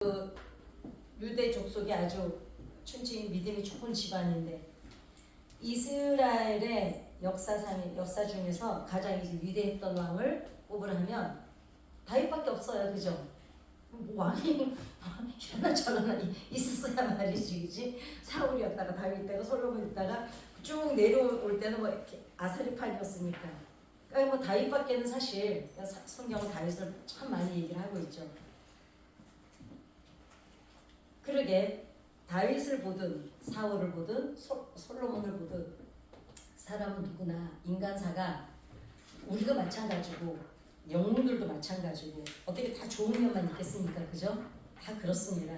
그 유대 족속이 아주 춘추인 믿음이 좋은 집안인데 이스라엘의 역사 중에서 가장 이제 위대했던 왕을 뽑으라면 다윗밖에 없어요, 그죠? 뭐 왕이 이러나 저러나 있었어야 말이지, 그지? 사울이었다가 다윗되고 솔로몬이었다가 쭉 내려올 때는 뭐 이렇게 아사리판이었으니까. 그러니까 뭐 다윗밖에는 사실 성경은 다윗을 참 많이 얘기를 하고 있죠. 그러게 다윗을 보든 사울을 보든 솔로몬을 보든 사람은 누구나 인간사가 우리가 마찬가지고 영웅들도 마찬가지고 어떻게 다 좋은 면만 있겠습니까? 그죠? 다 그렇습니다.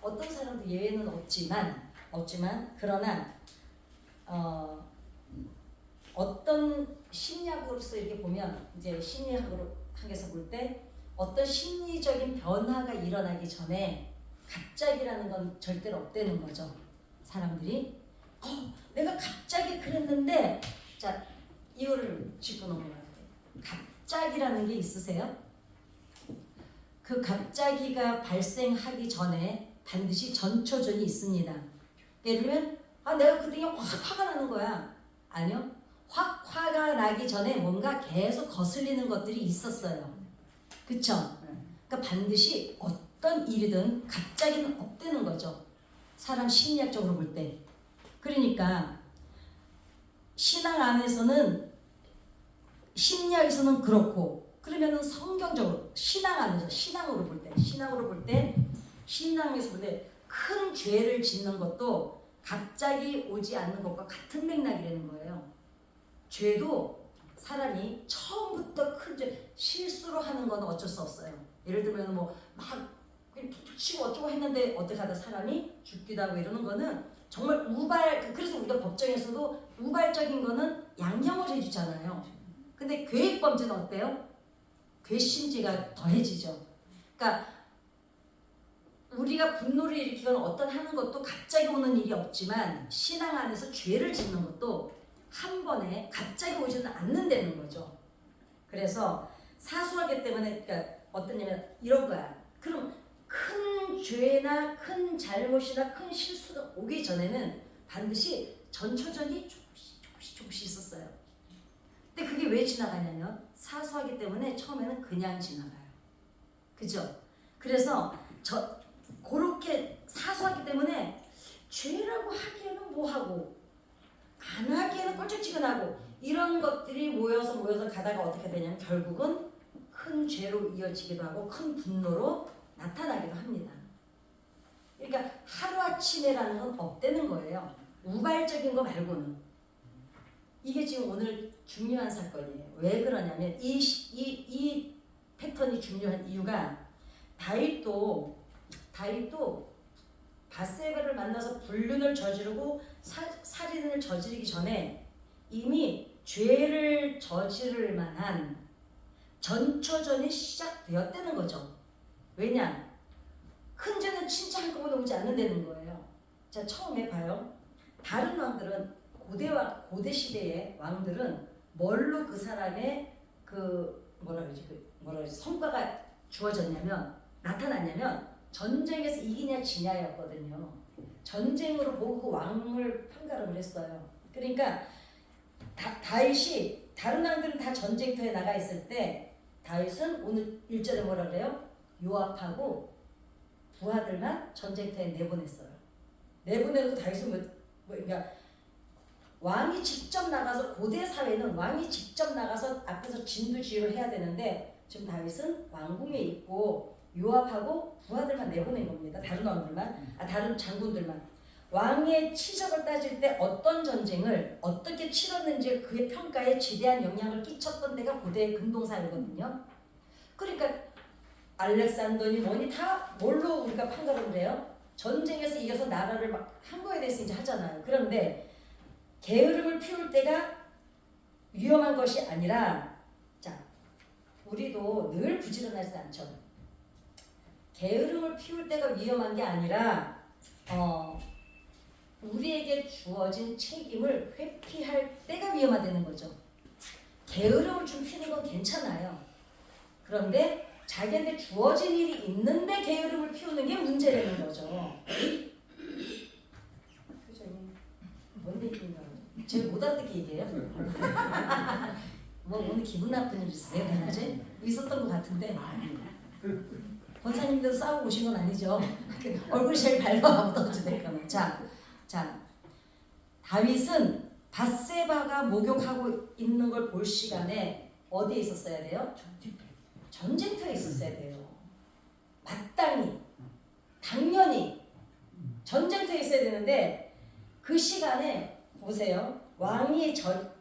어떤 사람도 예외는 없지만 그러나 어떤 심리학으로서 이렇게 보면 이제 심리학에서 볼 때 어떤 심리적인 변화가 일어나기 전에 갑자기라는 건 절대로 없다는 거죠. 사람들이 내가 갑자기 그랬는데 자 이거를 짚고 넘어가야 돼요. 갑자기라는 게 있으세요? 그 갑자기가 발생하기 전에 반드시 전초전이 있습니다. 예를 들면 내가 그때 확 화가 나는 거야. 아니요. 확 화가 나기 전에 뭔가 계속 거슬리는 것들이 있었어요. 그쵸? 그러니까 반드시 어떤 일이든 갑자기는 없다는 거죠. 사람 심리학적으로 볼 때. 그러니까 신앙 안에서는 심리학에서는 그렇고 그러면은 성경적으로 신앙으로 볼 때 신앙에서 볼 때 큰 죄를 짓는 것도 갑자기 오지 않는 것과 같은 맥락이라는 거예요. 죄도 사람이 처음부터 큰 죄, 실수로 하는 건 어쩔 수 없어요. 예를 들면 뭐 막 툭툭 치고 어쩌고 했는데 어떻게 하다 사람이 죽기도 하고 이러는 거는 정말 그래서 우리가 법정에서도 우발적인 거는 양형을 해주잖아요. 근데 계획범죄는 어때요? 괘씸죄가 더해지죠. 그러니까 우리가 분노를 일으키거나 어떤 하는 것도 갑자기 오는 일이 없지만 신앙 안에서 죄를 짓는 것도 한 번에 갑자기 오지는 않는다는 거죠. 그래서 사소하기 때문에 그러니까 어떠냐면 이런 거야. 그럼 큰 죄나 큰 잘못이나 큰 실수가 오기 전에는 반드시 전초전이 조금씩 있었어요. 근데 그게 왜 지나가냐면 사소하기 때문에 처음에는 그냥 지나가요. 그죠? 그래서 그렇게 사소하기 때문에 죄라고 하기에는 뭐하고 안 하기에는 꼴짝지근하고 이런 것들이 모여서 가다가 어떻게 되냐면 결국은 큰 죄로 이어지기도 하고 큰 분노로 나타나기도 합니다. 그러니까 하루아침에라는 건 없다는 거예요. 우발적인 거 말고는. 이게 지금 오늘 중요한 사건이에요. 왜 그러냐면 이 패턴이 중요한 이유가 다윗도 밧세바를 만나서 불륜을 저지르고 살인을 저지르기 전에 이미 죄를 저지를 만한 전초전이 시작되었다는 거죠. 왜냐? 큰 죄는 진짜 한꺼번에 오지 않는다는 거예요. 자, 처음에 봐요. 다른 왕들은 고대 시대의 왕들은 뭘로 그 사람의 성과가 나타났냐면 전쟁에서 이기냐 지냐였거든요. 전쟁으로 보고 그 왕을 판가름을 했어요. 그러니까 다윗이 다른 왕들은 다 전쟁터에 나가 있을 때 다윗은 오늘 1절에 뭐라 그래요? 요압하고 부하들만 전쟁터에 내보냈어요. 내보내도 다윗은 그러니까 왕이 직접 나가서 고대 사회는 왕이 직접 나가서 앞에서 진두지휘를 해야 되는데 지금 다윗은 왕궁에 있고 요압하고 부하들만 내보낸 겁니다. 다른 왕들만, 다른 장군들만. 왕의 치적을 따질 때 어떤 전쟁을 어떻게 치렀는지 그의 평가에 지대한 영향을 끼쳤던 데가 고대의 근동사회거든요. 그러니까 알렉산더니 뭐니 다 뭘로 우리가 판가름을 해요? 전쟁에서 이겨서 나라를 막 한 거에 대해서 이제 하잖아요. 그런데 게으름을 피울 때가 위험한 것이 아니라 자 우리도 늘 부지런하지 않죠. 게으름을 피울 때가 위험한 게 아니라 우리에게 주어진 책임을 회피할 때가 위험하다는 거죠. 게으름을 좀 피우는 건 괜찮아요. 그런데 자기한테 주어진 일이 있는데 게으름을 피우는 게 문제라는 거죠. 표정이 뭔 얘기인가? 제가 못 알아듣게 얘기해요? 뭐 오늘 기분 나쁜 일 있으세요? 그지? 있었던 것 같은데 권사님들 싸우고 오신 건 아니죠? 얼굴이 제일 밝아 어찌됐거나. 자, 다윗은 밧세바가 목욕하고 있는 걸 볼 시간에 어디에 있었어야 돼요? 전쟁터에 있었어야 돼요. 마땅히, 당연히 전쟁터에 있어야 되는데 그 시간에 보세요. 왕이 첫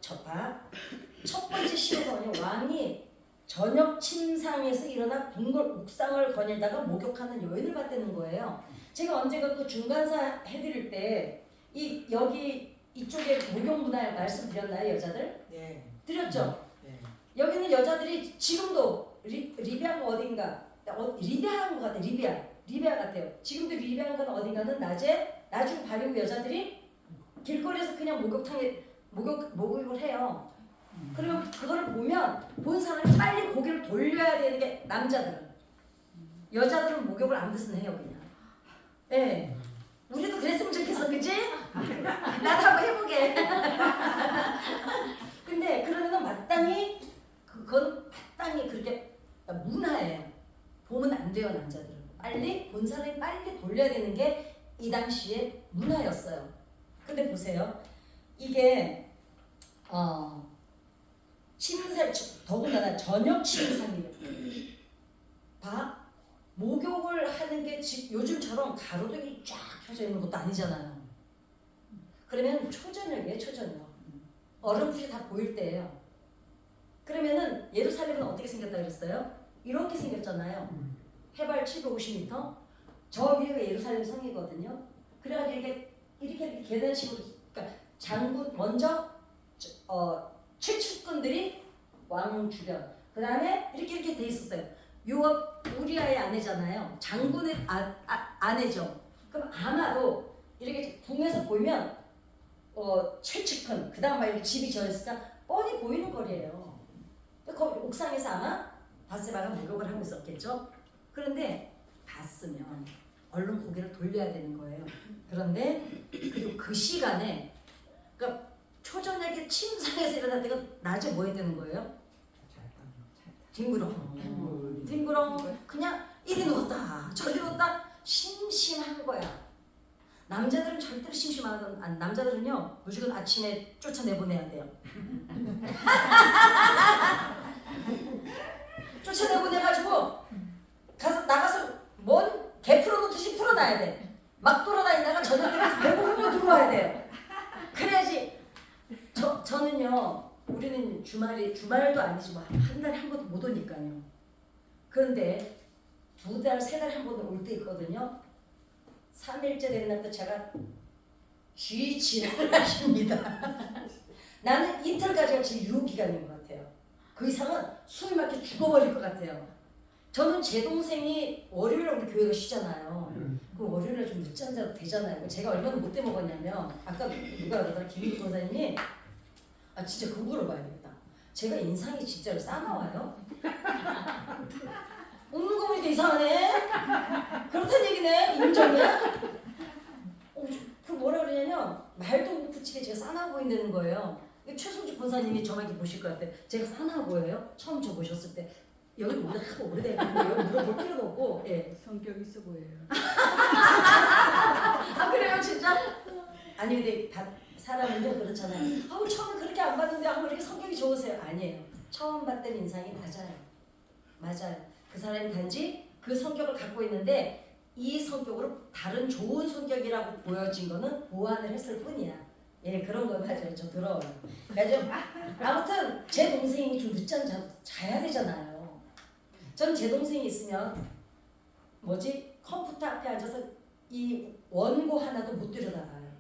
번째 시호가 왕이 저녁 침상에서 일어나 궁궐 옥상을 거닐다가 목욕하는 여인을 봤다는 거예요. 제가 언젠가 그 중간사 해드릴 때 여기 이쪽에 목욕 문화 말씀드렸나요, 여자들? 네. 드렸죠. 네. 여기는 여자들이 지금도 리비아가 어딘가 리비아한 것 같아. 리비아 같아요. 지금도 리비아한 건 어딘가는 낮에 나중 발효 여자들이 길거리에서 그냥 목욕을 해요. 그리고 그거를 본 사람이 빨리 고개를 돌려야 되는 게 남자들은. 여자들은 목욕을 안 해서 해요 그냥. 예. 네. 우리도 그랬으면 좋겠어, 그치? 나도 한번 해보게. 근데 그러면 그건 마땅히 그렇게 문화예요. 보면 안 돼요, 남자들은. 본 사람이 빨리 돌려야 되는 게 이 당시의 문화였어요. 근데 보세요. 이게 더군다나 저녁 침상이에요. 목욕을 하는 게 요즘처럼 가로등이 쫙 켜져 있는 것도 아니잖아요. 그러면 초저녁이에요, 초저녁. 얼음풀이 다 보일 때예요. 그러면은 예루살렘은 어떻게 생겼다 그랬어요? 이렇게 생겼잖아요. 해발 750m. 저 위가 예루살렘 성이거든요. 그래가지고 이렇게 계단식으로, 그러니까 장군 먼저 최측근들이 왕 주변. 그 다음에 이렇게 돼 있었어요. 요압 우리아의 아내잖아요. 장군의 아내죠. 그럼 아마도 이렇게 궁에서 보이면 최측근, 그 다음 막 이렇게 집이 져있으니까 뻔히 보이는 거리예요. 거기 옥상에서 아마 밧세바가 목욕을 하고 있었겠죠. 그런데 봤으면 얼른 고개를 돌려야 되는 거예요. 그런데 그리고 그 시간에, 그러니까 초저녁에 침상에서 일어날 때가 낮에 뭐 해야 되는 거예요? 뒹구렁 그냥 이리 누웠다 저리 누웠다. 심심한 거야. 남자들은 절대로 남자들은요 무조건 아침에 쫓아내보내야 돼요. 쫓아내보내가지고 나가서 뭔 개 풀어놓듯이 풀어놔야 돼. 막 돌아다니다가 저녁 때문에 배고프면 들어와야 돼요. 그래야지. 저는요, 우리는 주말도 아니지 뭐 한 달에 한 번도 못 오니까요. 그런데 2달, 3달에 한 번도 올 때 있거든요. 3일째 된 날도 제가 쥐지랄을 하십니다. 나는 이틀까지가 제 유효기간인 것 같아요. 그 이상은 숨이 막혀 죽어버릴 것 같아요. 저는 제 동생이 월요일에 우리 교회가 쉬잖아요. 그 월요일에 좀 늦잠 자도 되잖아요. 제가 얼마나 못돼 먹었냐면 아까 누가 그러더라, 김민희 권사님이 진짜 그거 물어봐야겠다. 제가 인상이 진짜로 싸나와요? 웃는 거 보니까 이상하네? 그렇다는 얘기네? 인정이야? 그 뭐라 그러냐면 말도 못 붙이게 제가 싸나워 보인다는 거예요. 최성주 권사님이 저만 보실 것 같아. 제가 싸나워 보여요? 처음 저 보셨을 때. 여기 하고 오래됐는데 여기 물어볼 필요도 없고. 예. 성격 있어 보여요. 그래요 진짜? 아니 근데 사람은요 그렇잖아요. 처음에 그렇게 안 봤는데 이렇게 성격이 좋으세요? 아니에요. 처음 봤던 인상이 맞아요. 그 사람이 단지 그 성격을 갖고 있는데 이 성격으로 다른 좋은 성격이라고 보여진 거는 보완을 했을 뿐이야. 예, 그런 거 맞아요. 저 들어요. 아무튼 제 동생이 좀 늦잠 자야 되잖아요. 전 제 동생이 있으면 컴퓨터 앞에 앉아서 이 원고 하나도 못 들여다봐요.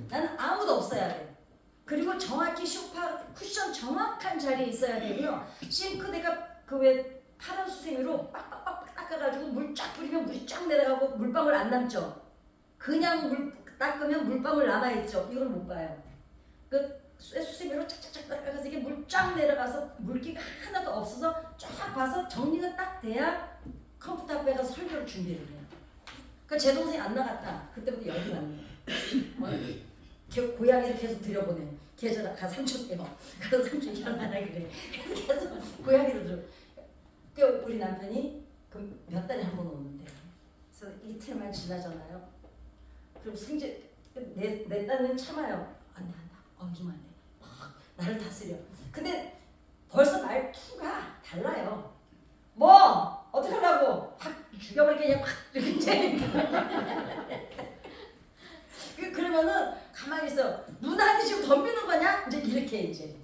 나는 아무도 없어야 돼. 그리고 정확히 소파 쿠션 정확한 자리에 있어야 되고요. 싱크대가 그 왜 파란 수세미로 빡빡빡 닦아가지고 물 쫙 뿌리면 물이 쫙 내려가고 물방울 안 남죠. 그냥 물 닦으면 물방울 남아있죠. 이걸 못 봐요. 그 쇠수세미로 쫙쫙쫙 닦아서 이게 물 쫙 내려가서 물기가 하나도 없어서 쫙 봐서 정리가 딱 돼야 컴퓨터 앞에 가서 설교를 준비를 해요. 그러니까 제 동생이 안 나갔다. 그때부터 열이 나는 거예요. 고양이를 계속 들여보내. 계절 가 삼촌 빼고 가서 삼촌 일어나라 그래. 계속 고양이를 들여. 그 우리 남편이 몇 달에 한 번 오는데, 그래서 이틀만 지나잖아요. 그럼 내 딴은 참아요. 안 돼, 좀 안 돼. 막 나를 다스려. 근데 벌써 말투가 달라요. 뭐 어떻게 하려고? 확 죽여버리게 그냥 확 이렇게. 그러면은 가만히 있어. 누나한테 지금 덤비는 거냐? 이제 이렇게 이제.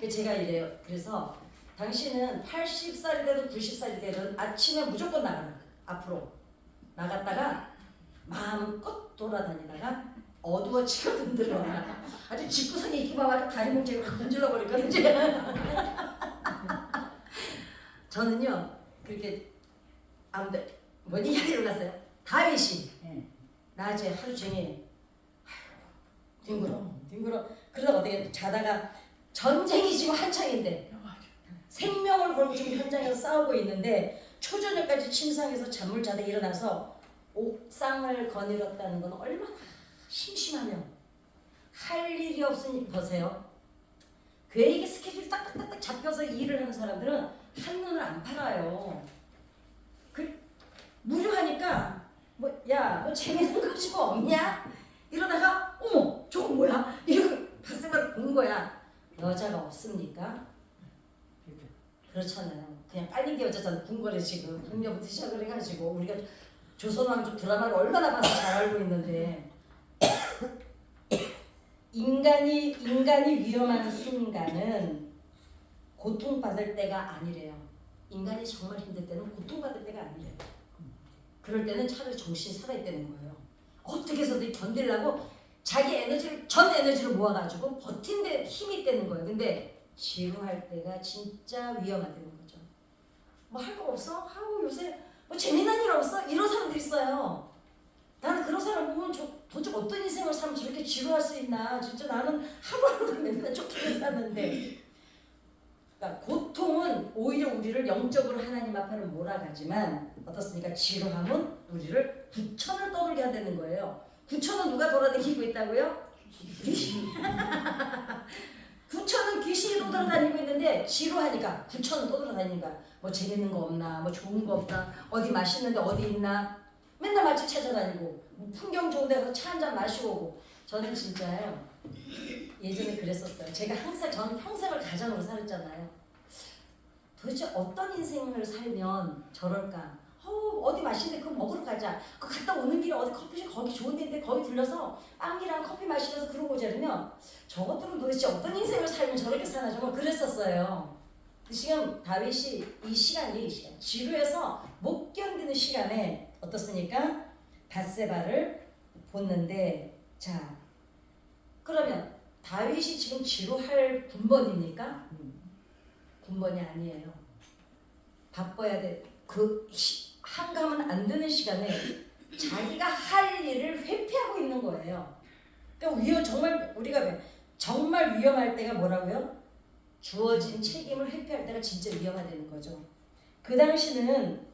제가 이래요. 그래서 당신은 80살이 되든 90살이 되든 아침에 무조건 나가라. 앞으로 나갔다가 마음껏 돌아다니다가 어두워지거든 들어와. 아주 집구석에 있기만 와도 다리 뭉치고 건질러 버릴 거야 이제. 저는요 그렇게 아무튼 뭔 이야기를 갔어요. 다윗이 낮에 하루 종일 뒹굴어 그러다 어떻게 자다가 전쟁이 지금 한창인데 생명을 걸고 지금 현장에서 싸우고 있는데 초저녁까지 침상에서 잠을 자다 일어나서 옥상을 거닐었다는 건 얼마나 심심하면 할 일이 없으니 보세요. 괜히 스케줄이 딱딱딱 잡혀서 일을 하는 사람들은 한눈을 안 팔아요. 무료하니까 뭐 재밌는 거 좀 없냐? 이러다가 어머 저거 뭐야? 이러고 바스바를 본 거야. 여자가 없습니까? 그렇잖아요. 그냥 빨린 게 여자잖아. 궁궐에 지금 궁녀부터 시작을 해가지고 우리가 조선왕조 드라마를 얼마나 봐서 잘 알고 있는데 인간이 위험한 순간은 고통받을 때가 아니래요. 인간이 정말 힘들 때는 고통받을 때가 아니래요. 그럴 때는 차라리 정신이 살아있다는 거예요. 어떻게 해서든 견디려고 자기 에너지를 전 에너지를 모아가지고 버틴 데 힘이 있다는 거예요. 근데 지루할 때가 진짜 위험하다는 거죠. 뭐 할 거 없어? 하고 요새 뭐 재미난 일 없어? 이런 사람들 있어요. 나는 그런 사람 보면 도대체 어떤 인생을 살면 저렇게 지루할 수 있나. 진짜 나는 하루하루를 맨날 쫓기는 사는데. 그러니까 고통은 오히려 우리를 영적으로 하나님 앞에는 몰아가지만 어떻습니까? 지루함은 우리를 구천을 떠돌게 한다는 거예요. 구천은 누가 돌아다니고 있다고요? 귀신. 구천은 귀신이 돌아다니고 있는데 지루하니까 구천은 돌아다니니까 뭐 재밌는 거 없나, 뭐 좋은 거 없나, 어디 맛있는 데 어디 있나 맨날 맛집 찾아다니고 뭐 풍경 좋은 데 가서 차 한잔 마시고 오고. 저는 진짜요 예전에 그랬었어요. 제가 항상 저는 평생을 가정으로 살았잖아요. 도대체 어떤 인생을 살면 저럴까? 어디 맛있는데 그거 먹으러 가자. 그 갔다 오는 길에 어디 커피숍 거기 좋은 데인데 거기 들러서 빵이랑 커피 마시면서 그러고 오자면 저것들은 도대체 어떤 인생을 살면 저렇게 사나 정말 그랬었어요. 지금 다윗이 이 시간 지루해서 못 견디는 시간에 어떻습니까? 밧세바를 보는데 자 그러면 다윗이 지금 지루할 군번입니까? 군번이 아니에요. 바빠야 돼. 한가하면 안 되는 시간에 자기가 할 일을 회피하고 있는 거예요. 그러니까 정말 우리가 정말 위험할 때가 뭐라고요? 주어진 책임을 회피할 때가 진짜 위험하다는 거죠. 그 당시는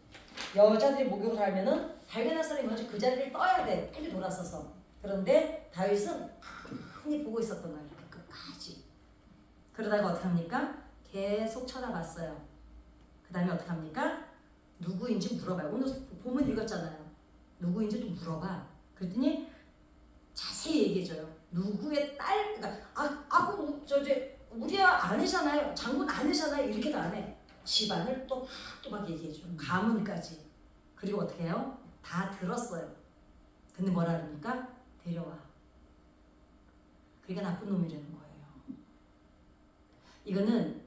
여자들이 목욕을 하면은 발견한 사람이 먼저 그 자리를 떠야 돼. 빨리 돌아서서. 그런데 다윗은 흔히 보고 있었던 거예요. 끝까지. 그러다가 어떻게 합니까? 계속 쳐다봤어요. 그 다음에 어떻게 합니까? 누구인지 물어봐요. 오늘 본문 읽었잖아요. 누구인지 또 물어봐. 그랬더니 자세히 얘기해줘요. 누구의 딸, 그러니까 우리야 아내잖아요. 장군 아내잖아요. 이렇게도 안 해. 집안을 또박또박 얘기해줘요. 가문까지. 그리고 어떻게 해요? 다 들었어요. 근데 뭐라 그럽니까? 데려와. 그러니까 나쁜 놈이라는 거예요. 이거는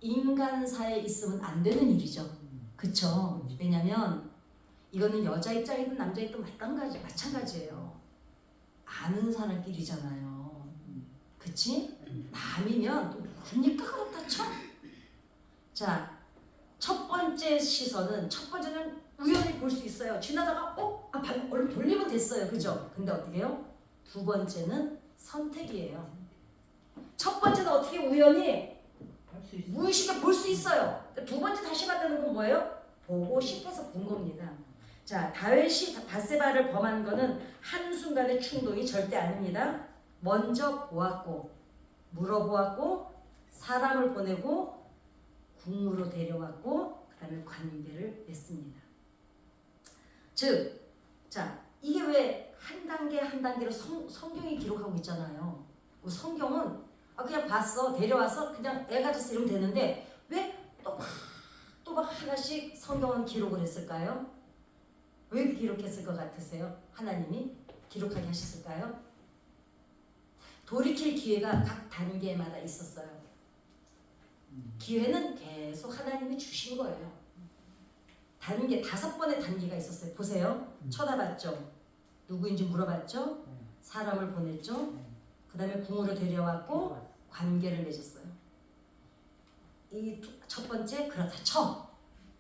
인간사에 있으면 안 되는 일이죠. 그쵸? 왜냐면 이거는 여자 입장이든 남자 입장이든 마찬가지예요. 아는 사람끼리잖아요. 그치? 남이면 또 모르니까 그렇다 쳐. 자, 첫 번째는 우연히 볼 수 있어요. 지나다가 얼른 돌리면 됐어요. 그죠? 근데 어떻게 해요? 두 번째는 선택이에요. 첫 번째는 어떻게 우연히 할수 있어. 무의식에 볼 수 있어요. 두 번째 다시 봤다는 건 뭐예요? 보고 싶어서 본 겁니다. 자, 다윗이 밧세바를 범한 거는 한순간의 충동이 절대 아닙니다. 먼저 보았고 물어보았고 사람을 보내고 궁으로 데려왔고 그 다음에 관계를 맺습니다. 즉, 자, 이게 왜 한 단계 한 단계로 성경이 기록하고 있잖아요. 성경은 그냥 봤어, 데려와서 그냥 애 가졌어 이러면 되는데 왜 또막 하나씩 성경은 기록을 했을까요? 왜 기록했을 것 같으세요? 하나님이 기록하게 하셨을까요? 돌이킬 기회가 각 단계마다 있었어요. 기회는 계속 하나님이 주신 거예요. 단계, 5번의 단계가 있었어요. 보세요. 쳐다봤죠. 누구인지 물어봤죠. 사람을 보냈죠. 그 다음에 궁으로 데려왔고 관계를 맺었어요. 이 첫 번째 그렇다 쳐.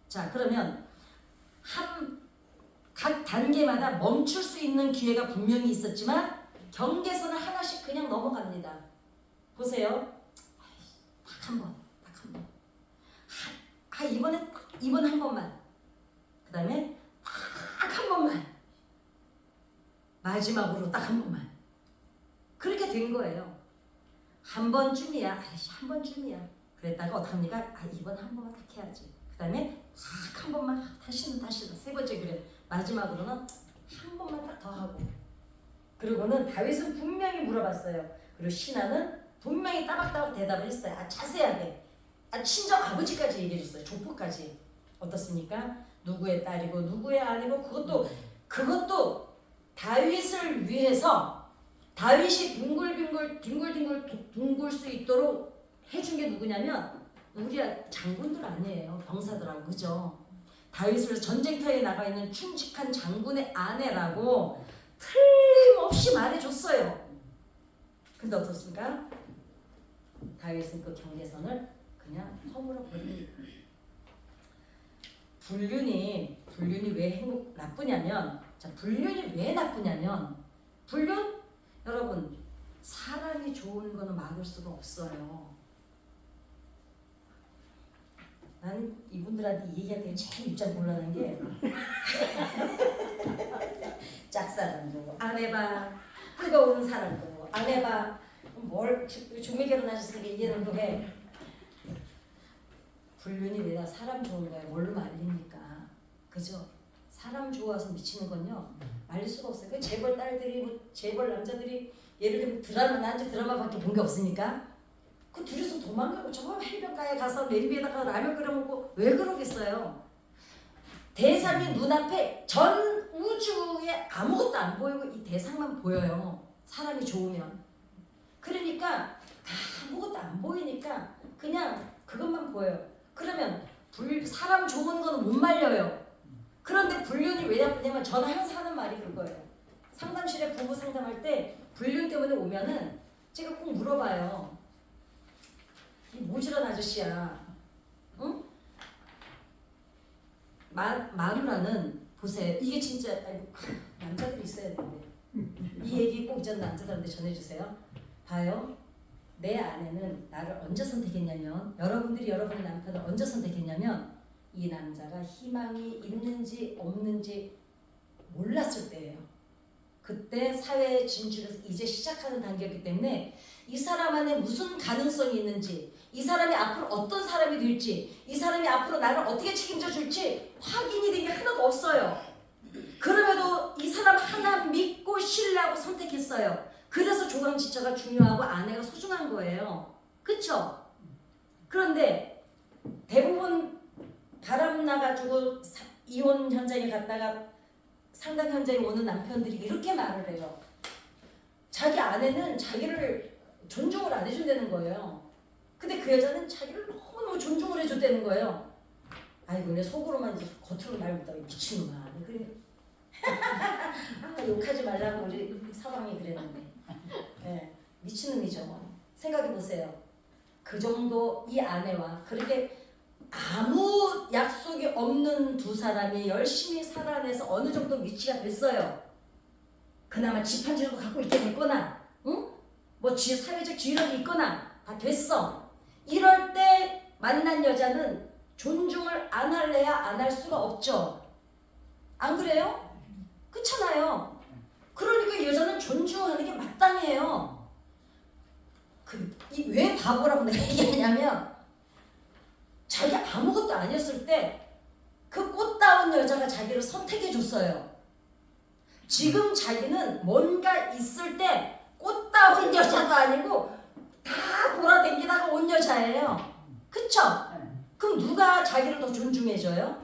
자, 그러면 각 단계마다 멈출 수 있는 기회가 분명히 있었지만 경계선을 하나씩 그냥 넘어갑니다. 보세요. 딱 한 번, 딱 한 번. 이번에 한 번만. 그 다음에 딱 한 번만. 마지막으로 딱 한 번만. 그렇게 된 거예요. 한 번쯤이야. 한 번쯤이야. 그랬다가 어떡합니까? 이번 한 번만 딱 해야지. 그 다음에 딱 한 번만 다시는 세 번째 그래. 마지막으로는 한 번만 딱 더 하고. 그리고는 다윗은 분명히 물어봤어요. 그리고 신하는 분명히 따박따박 대답을 했어요. 자세하게. 친정 아버지까지 얘기해줬어요. 족보까지. 어떻습니까? 누구의 딸이고 누구의 아내고 그것도 다윗을 위해서 다윗이 둥글 수 있도록 해준 게 누구냐면 우리 장군들 아니에요. 병사들하고. 그죠? 다윗을 전쟁터에 나가 있는 충직한 장군의 아내라고 틀림없이 말해줬어요. 근데 어떻습니까? 다윗은 그 경계선을 그냥 허물어 버립니다. 불륜이 왜 나쁘냐면, 자, 불륜이 왜 나쁘냐면, 불륜 여러분 사람이 좋은 거는 막을 수가 없어요. 나는 이분들한테 얘기할 때 제일 입장 곤란한 게 짝사랑도 안 해봐, 뜨거운 사랑도 안 해봐, 뭘 중매 결혼하셨으니까 이해는 해. 불륜이 왜 사람 좋은 거야? 뭘로 말립니까? 그죠? 사람 좋아서 미치는 건요 말릴 수가 없어요. 그 재벌 딸들이 재벌 남자들이 예를 들면 나한테 드라마밖에 본 게 없으니까 그 둘이서 도망가고 저 해변가에 가서 냄비에다가 라면 끓여 먹고 왜 그러겠어요? 대상이 눈앞에 전 우주에 아무것도 안 보이고 이 대상만 보여요. 사람이 좋으면. 그러니까 아무것도 안 보이니까 그냥 그것만 보여요. 그러면 사람 좋은 거는 못 말려요. 그런데 불륜이 왜 나쁘냐면 저는 항상 하는 말이 그거예요. 상담실에 부부 상담할 때 불륜 때문에 오면은 제가 꼭 물어봐요. 이 모질한 아저씨야. 응? 마누라는 보세요. 이게 진짜 남자들이 있어야 되는데 이 얘기 꼭 있잖아. 남자들한테 전해주세요. 봐요. 내 아내는 나를 언제 선택했냐면, 여러분들이 여러분의 남편을 언제 선택했냐면 이 남자가 희망이 있는지 없는지 몰랐을 때예요. 그때 사회에 진출해서 이제 시작하는 단계이기 때문에 이 사람 안에 무슨 가능성이 있는지, 이 사람이 앞으로 어떤 사람이 될지, 이 사람이 앞으로 나를 어떻게 책임져 줄지 확인이 된 게 하나도 없어요. 그럼에도 이 사람 하나 믿고 신뢰하고 선택했어요. 그래서 조강지처가 중요하고 아내가 소중한 거예요. 그쵸? 그런데 대부분 바람나가지고 이혼 현장에 갔다가 상담 현장에 오는 남편들이 이렇게 말을 해요. 자기 아내는 자기를 존중을 안 해준다는 거예요. 근데 그 여자는 자기를 너무너무 존중을 해줬다는 거예요. 아이고 내 속으로만 이제 겉으로 말 못하고 미친놈아. 그래. 욕하지 말라고 우리 서방이 그랬는데. 네, 미친놈이죠. 생각해보세요. 그 정도 이 아내와 그렇게 아무 약속이 없는 두 사람이 열심히 살아내서 어느 정도 위치가 됐어요. 그나마 집 한 채라도 갖고 있게 됐거나, 응? 뭐 사회적 지위력이 있거나 다 됐어. 이럴 때 만난 여자는 존중을 안 할래야 안 할 수가 없죠. 안 그래요? 그렇잖아요. 그러니까 여자는 존중하는 게 마땅해요. 왜 바보라고 내가 얘기하냐면 자기 아무것도 아니었을 때 그 꽃다운 여자가 자기를 선택해 줬어요. 지금 자기는 뭔가 있을 때 꽃다운 여자가 아니고 다 돌아다니다가 온 여자예요. 그쵸? 그럼 누가 자기를 더 존중해줘요?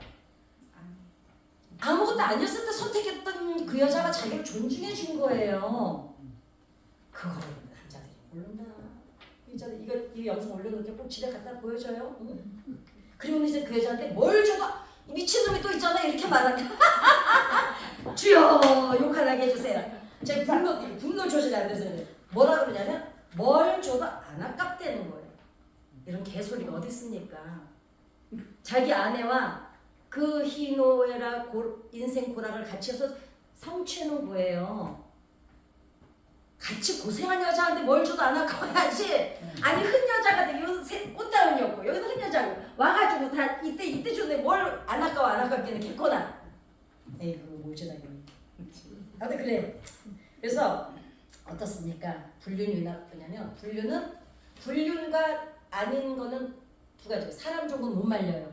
아무것도 아니었을 때 선택했던 그 여자가 자기를 존중해 준 거예요. 그거를 남자들이 모른다. 이 영상 올려놓을게. 꼭 집에 갖다 보여줘요. 응? 그리고 이제 그 여자한테 뭘 줘도 미친놈이 또 있잖아 이렇게 말한다. 주여 욕하게 해주세요. 제 분노 조절이 안 돼서 뭐라 그러냐면 뭘 줘도 안 아깝다는 거예요. 이런 개소리가 어디 있습니까? 자기 아내와 그 희노애라 인생 고락을 같이 해서 성취해놓은 거예요. 같이 고생한 여자한테 뭘 줘도 안 아까워야지. 아니 흔 여자가 되게 여기서 꽃다운이었고 여기도 흔 여자고 와가지고 다 이때 줬는데 뭘 안 아깝기는 개꼬나. 에이그 뭐지 나 이거. 아무튼 그래. 그래서 어떻습니까? 불륜이 왜 나쁘냐면 불륜과 아닌 거는 두 가지. 사람 좋은 건 못 말려요.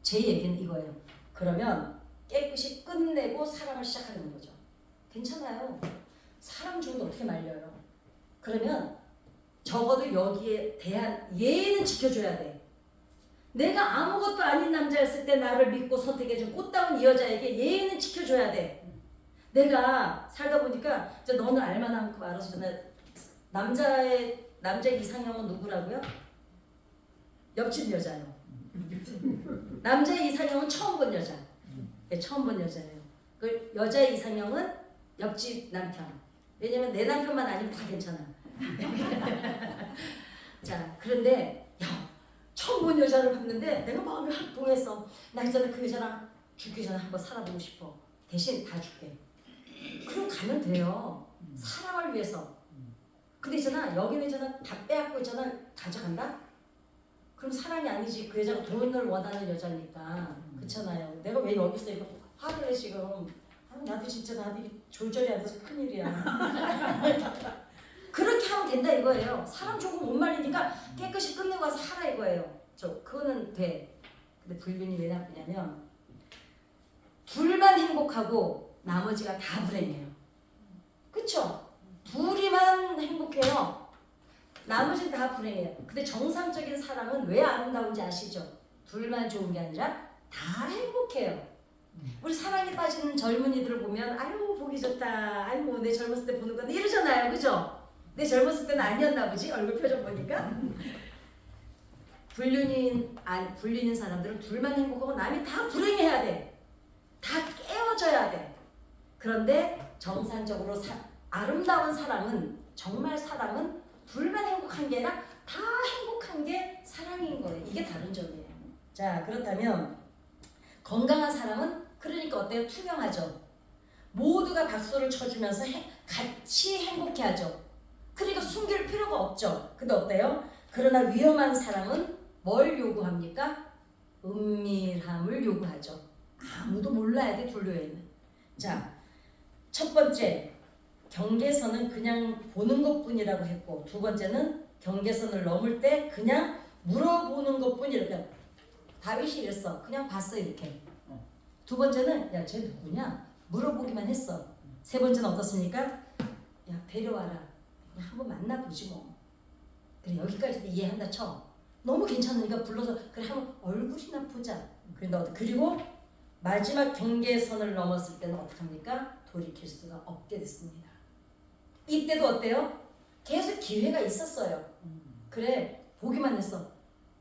제 얘기는 이거예요. 그러면 깨끗이 끝내고 사랑을 시작하는 거죠. 괜찮아요. 사람 좋은 거 어떻게 말려요? 그러면 적어도 여기에 대한 예의는 지켜줘야 돼. 내가 아무것도 아닌 남자였을 때 나를 믿고 선택해준 꽃다운 이 여자에게 예의는 지켜줘야 돼. 내가 살다 보니까 너는 알만한 거 알아서 남자의 이상형은 누구라고요? 옆집 여자요. 남자의 이상형은 처음 본 여자. 네, 처음 본 여자예요. 그 여자의 이상형은 옆집 남편. 왜냐면 내 남편만 아니면 다 괜찮아. 자, 그런데 처음 본 여자를 봤는데 내가 마음이 확 동했어. 나 있잖아 그 여자랑 죽기 전에 한번 살아보고 싶어. 대신 다 줄게. 그럼 가면 돼요. 사랑을 위해서. 근데 있잖아 여기는 있잖아 다 빼앗고 있잖아 가져간다? 그럼 사랑이 아니지. 그 여자가 돈을 원하는 여자니까. 그렇잖아요. 내가 왜 여기서 이거 화를 내 지금. 나도 진짜 나도 졸졸이 안 돼서 큰일이야. 그렇게 하면 된다 이거예요. 사람 조금 못 말리니까 깨끗이 끝내고 와서 하라 이거예요. 그거는 돼. 근데 불륜이 왜 나쁘냐면 둘만 행복하고 나머지가 다 불행해요. 그쵸? 둘이만 행복해요. 나머지는 다 불행해요. 근데 정상적인 사랑은 왜 아름다운지 아시죠? 둘만 좋은 게 아니라 다 행복해요. 우리 사랑에 빠지는 젊은이들을 보면 아유 보기 좋다. 아이고 내 젊었을 때 보는 건데 이러잖아요. 그죠? 내 젊었을 때는 아니었나 보지? 얼굴 표정 보니까. 불륜인 사람들은 둘만 행복하고 남이 다 불행해야 돼. 다 깨어져야 돼. 그런데 정상적으로 아름다운 사랑은 정말 사랑은 둘만 행복한 게 아니라 다 행복한 게 사랑인 거예요. 이게 다른 점이에요. 자 그렇다면 건강한 사랑은 그러니까 어때요? 투명하죠. 모두가 박수를 쳐주면서 같이 행복해하죠. 그러니까 숨길 필요가 없죠. 근데 어때요? 그러나 위험한 사랑은 뭘 요구합니까? 은밀함을 요구하죠. 아무도 몰라야 돼 둘로에는. 자, 첫 번째 경계선은 그냥 보는 것뿐이라고 했고 두 번째는 경계선을 넘을 때 그냥 물어보는 것뿐이라고. 다윗이 이랬어. 그냥 봤어 이렇게. 두 번째는 야 쟤 누구냐? 물어보기만 했어. 세 번째는 어떻습니까? 야 데려와라. 그냥 한번 만나보지 뭐. 그래 여기까지도 이해한다 쳐. 너무 괜찮으니까 불러서 그래 한번 얼굴이나 보자. 그리고 마지막 경계선을 넘었을 때는 어떡합니까? 돌이킬 수가 없게 됐습니다. 이때도 어때요? 계속 기회가 있었어요. 그래 보기만 했어.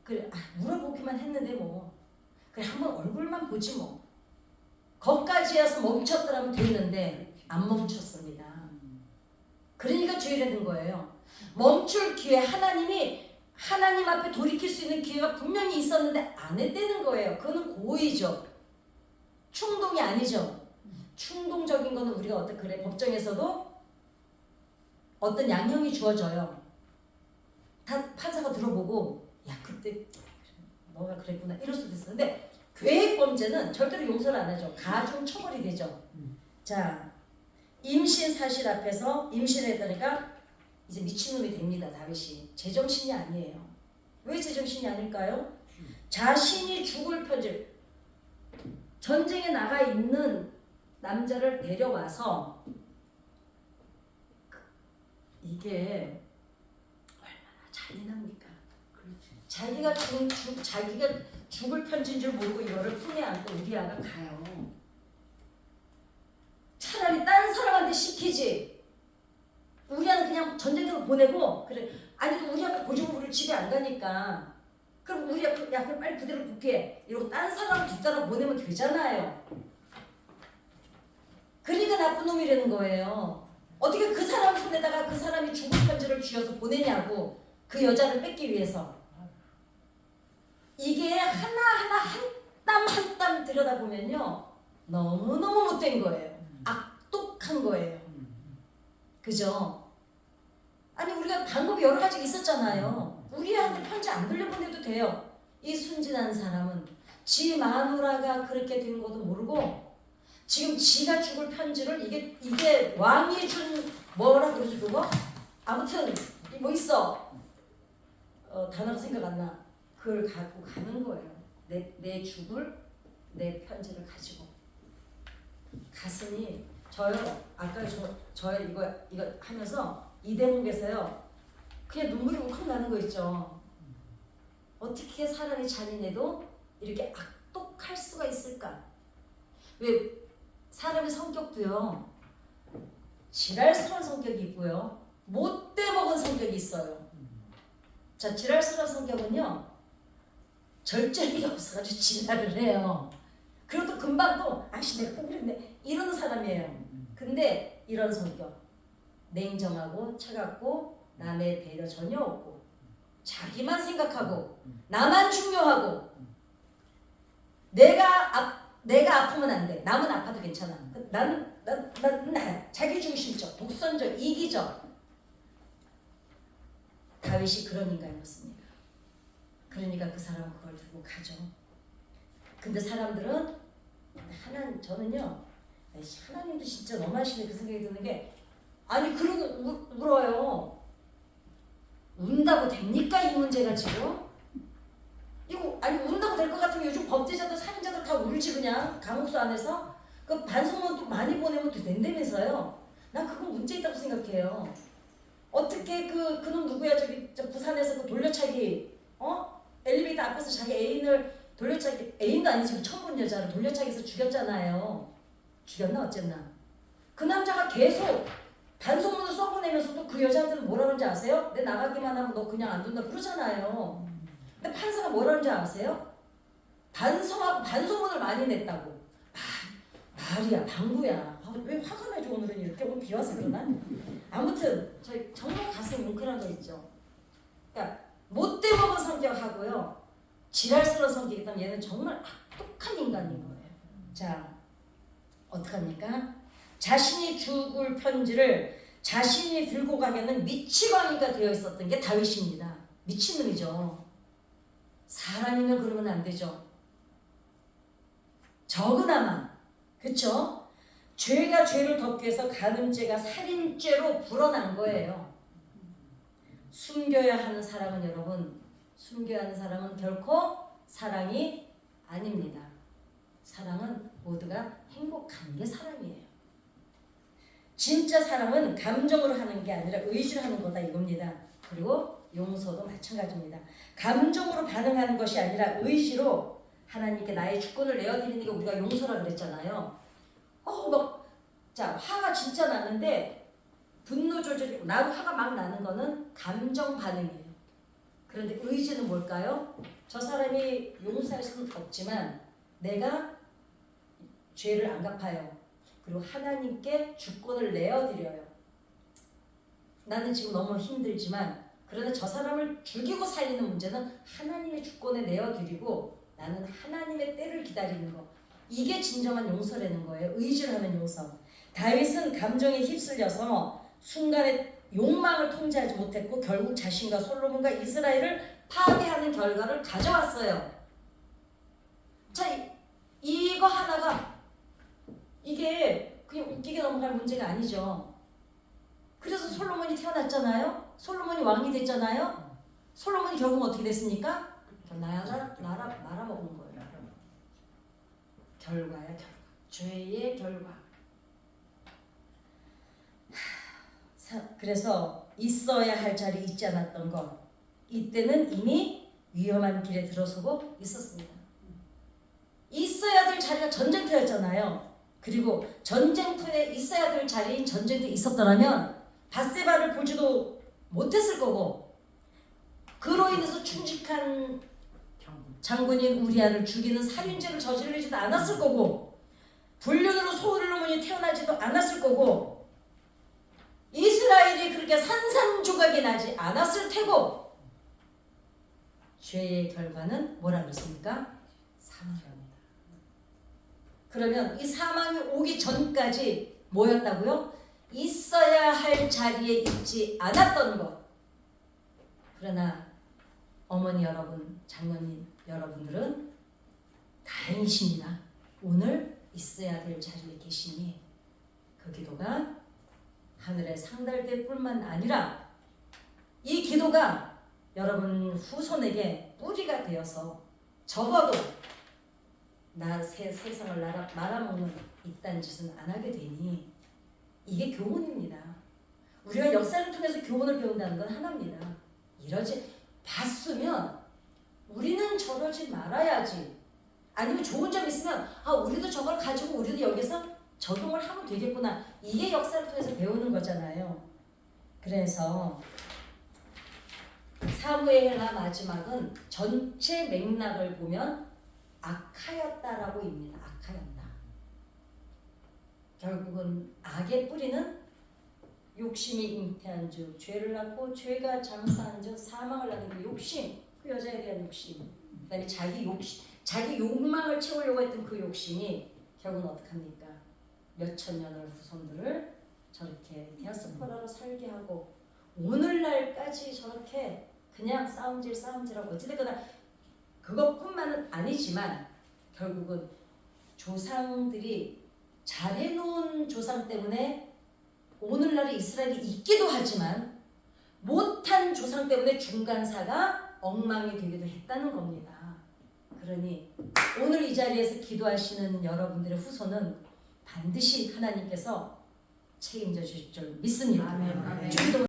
그래 물어보기만 했는데 뭐. 그래 한번 얼굴만 보지 뭐. 거기까지 해서 멈췄더라면 됐는데 안 멈췄습니다. 그러니까 죄를 된 거예요. 멈출 기회 하나님 앞에 돌이킬 수 있는 기회가 분명히 있었는데 안 했다는 거예요. 그거는 고의죠. 충동이 아니죠. 충동적인 거는 우리가 그래 법정에서도 어떤 양형이 주어져요. 다 판사가 들어보고 야 그때 너가 그랬구나 이럴 수도 있어. 근데 계획범죄는 절대로 용서를 안 하죠. 가중 처벌이 되죠. 자, 임신 사실 앞에서 임신했다니까 이제 미친놈이 됩니다. 다윗이. 제정신이 아니에요. 왜 제정신이 아닐까요? 자신이 죽을 편지 전쟁에 나가 있는 남자를 데려와서 이게 얼마나 잔인합니까? 자기가 자기가 죽을 편지인 줄 모르고 이거를 품에 안고 우리아가 가요. 차라리 딴 사람한테 시키지. 우리아는 그냥 전쟁터로 보내고 그래. 아니 우리아가 고집으로 집에 안 가니까 그럼 우리아 야 그럼 빨리 그대로 붙게 이러고 딴 사람 뒤따라 보내면 되잖아요. 그러니까 나쁜 놈이라는 거예요. 어떻게 그 사람 손에다가 그 사람이 죽을 편지를 쥐어서 보내냐고. 그 여자를 뺏기 위해서. 이게 하나하나 한 땀 한 땀 들여다보면요. 너무너무 못된 거예요. 악독한 거예요. 그죠? 아니 우리가 방법이 여러 가지 있었잖아요. 우리한테 편지 안 돌려보내도 돼요. 이 순진한 사람은 지 마누라가 그렇게 된 것도 모르고 지금 지가 죽을 편지를 이게 왕이 준 뭐라 그러지 그거? 아무튼 뭐 있어. 단어가 생각 안 나. 그걸 갖고 가는 거예요. 내 죽을 내 편지를 가지고 갔으니 저요. 아까 저 이거 하면서 이 대목에서요. 그냥 눈물이 울컥 나는 거 있죠. 어떻게 사람이 잔인해도 이렇게 악독할 수가 있을까? 왜 사람의 성격도요. 지랄스러운 성격이 있고요. 못돼 먹은 성격이 있어요. 자, 지랄스러운 성격은요. 절제력이 없어가지고 지랄을 해요. 그리고 또 금방 또 아씨 내가 또 그랬네 이러는 사람이에요. 근데 이런 성격 냉정하고 차갑고 남의 배려 전혀 없고 자기만 생각하고 나만 중요하고 내가 아프면 안 돼. 남은 아파도 괜찮아. 난 자기 중심적, 독선적, 이기적. 다윗이 그런 인간이었습니다. 그러니까 그 사람은 그걸 두고 가죠. 근데 사람들은 저는요 하나님도 진짜 너무하시네 그 생각이 드는 게 아니 그러고 울어요. 운다고 됩니까 이 문제가 지금? 이거 아니 운다고 될 것 같으면 요즘 범죄자들 살인자들 다 울지 그냥 감옥소 안에서 그 반성문 또 많이 보내면 또 된다면서요. 난 그건 문제 있다고 생각해요. 어떻게 그놈 누구야 저 부산에서 그 돌려차기 엘리베이터 앞에서 자기 애인을 돌려차기 애인도 아니지만 처음 본 여자를 돌려차기해서 죽였잖아요. 죽였나 어쨌나. 그 남자가 계속 반성문을 써보내면서 또 그 여자한테는 뭐라 그러는지 아세요? 내 나가기만 하면 너 그냥 안 둔다 그러잖아요. 근데 판사가 뭐라 그러는지 아세요? 반성하고 반성문을 많이 냈다고. 말이야 방구야. 왜 화가 나죠 오늘은 이렇게 오늘 비 와서 그러나? 아무튼 저희 정말 가슴 뭉클한 거 있죠. 그러니까 못돼 먹은 성격하고요. 지랄스러운 성격이 있다면 얘는 정말 악독한 인간인 거예요. 자, 어떡합니까? 자신이 죽을 편지를 자신이 들고 가게는 미치광이가 되어 있었던 게 다윗입니다. 미친놈이죠. 사람이면 그러면 안 되죠. 적으나마 그쵸? 죄가 죄를 덮기 위해서 간음죄가 살인죄로 불어난 거예요. 숨겨야 하는 사랑은 여러분 숨겨야 하는 사랑은 결코 사랑이 아닙니다. 사랑은 모두가 행복한 게 사랑이에요. 진짜 사랑은 감정으로 하는 게 아니라 의지로 하는 거다 이겁니다. 그리고 용서도 마찬가지입니다. 감정으로 반응하는 것이 아니라 의지로 하나님께 나의 주권을 내어드리는 게 우리가 용서라 그랬잖아요. 자 화가 진짜 나는데 분노 조절이 나도 화가 막 나는 거는 감정 반응이에요. 그런데 의지는 뭘까요? 저 사람이 용서할 수는 없지만 내가 죄를 안 갚아요. 그리고 하나님께 주권을 내어드려요. 나는 지금 너무 힘들지만 그러나 저 사람을 죽이고 살리는 문제는 하나님의 주권에 내어드리고 나는 하나님의 때를 기다리는 거. 이게 진정한 용서라는 거예요. 의지를 하는 용서. 다윗은 감정에 휩쓸려서 순간에 욕망을 통제하지 못했고 결국 자신과 솔로몬과 이스라엘을 파괴하는 결과를 가져왔어요. 자, 이거 하나가 이게 그냥 웃기게 넘어갈 문제가 아니죠. 그래서 솔로몬이 태어났잖아요. 솔로몬이 왕이 됐잖아요. 솔로몬이 결국 어떻게 됐습니까? 나라 말아먹은 거예요. 결과야, 결과. 죄의 결과. 그래서 있어야 할 자리에 있지 않았던 것, 이때는 이미 위험한 길에 들어서고 있었습니다. 있어야 될 자리가 전쟁터였잖아요. 그리고 전쟁터에 있어야 될 자리인 전쟁터에 있었더라면 밧세바를 보지도 못했을 거고, 그로 인해서 충직한 장군인 우리아를 죽이는 살인죄를 저지르지도 않았을 거고, 불륜으로 솔로몬이 태어나지도 않았을 거고, 이스라엘이 그렇게 산산조각이 나지 않았을 테고, 죄의 결과는 뭐라 그랬습니까? 사망입니다. 그러면 이 사망이 오기 전까지 뭐였다고요? 있어야 할 자리에 있지 않았던 것. 그러나 어머니 여러분, 장로님 여러분들은 다행이십니다. 오늘 있어야 될 자리에 계시니 그 기도가 하늘에 상달될 뿐만 아니라 이 기도가 여러분 후손에게 뿌리가 되어서 적어도 세상을 말아먹는 이딴 짓은 안 하게 되니, 이게 교훈입니다. 우리가 역사를 통해서 교훈을 배운다는 건 하나입니다. 이러지 봤으면 우리는 저러지 말아야지. 아니면 좋은 점 있으면 우리도 저걸 가지고 우리도 여기서 적용을 하면 되겠구나. 이게 역사를 통해서 배우는 거잖아요. 그래서 사무엘하 마지막은 전체 맥락을 보면 악하였다라고 입니다. 악하였다. 결국은 악의 뿌리는 욕심이 잉태한 즉 죄를 낳고 죄가 장사한 즉 사망을 낳는 그 욕심, 그 여자에 대한 욕심, 그 다음에 자기 욕망을 채우려고 했던 그 욕심이 결국은 어떡합니까? 몇천 년을 후손들을 저렇게 디아스포라로 살게 하고 오늘날까지 저렇게 그냥 싸움질하고 어찌됐거나 그것뿐만은 아니지만 결국은 조상들이 잘해놓은 조상 때문에 오늘날의 이스라엘이 있기도 하지만 못한 조상 때문에 중간사가 엉망이 되기도 했다는 겁니다. 그러니 오늘 이 자리에서 기도하시는 여러분들의 후손은 반드시 하나님께서 책임져 주실 줄 믿습니다. 아멘. 주기도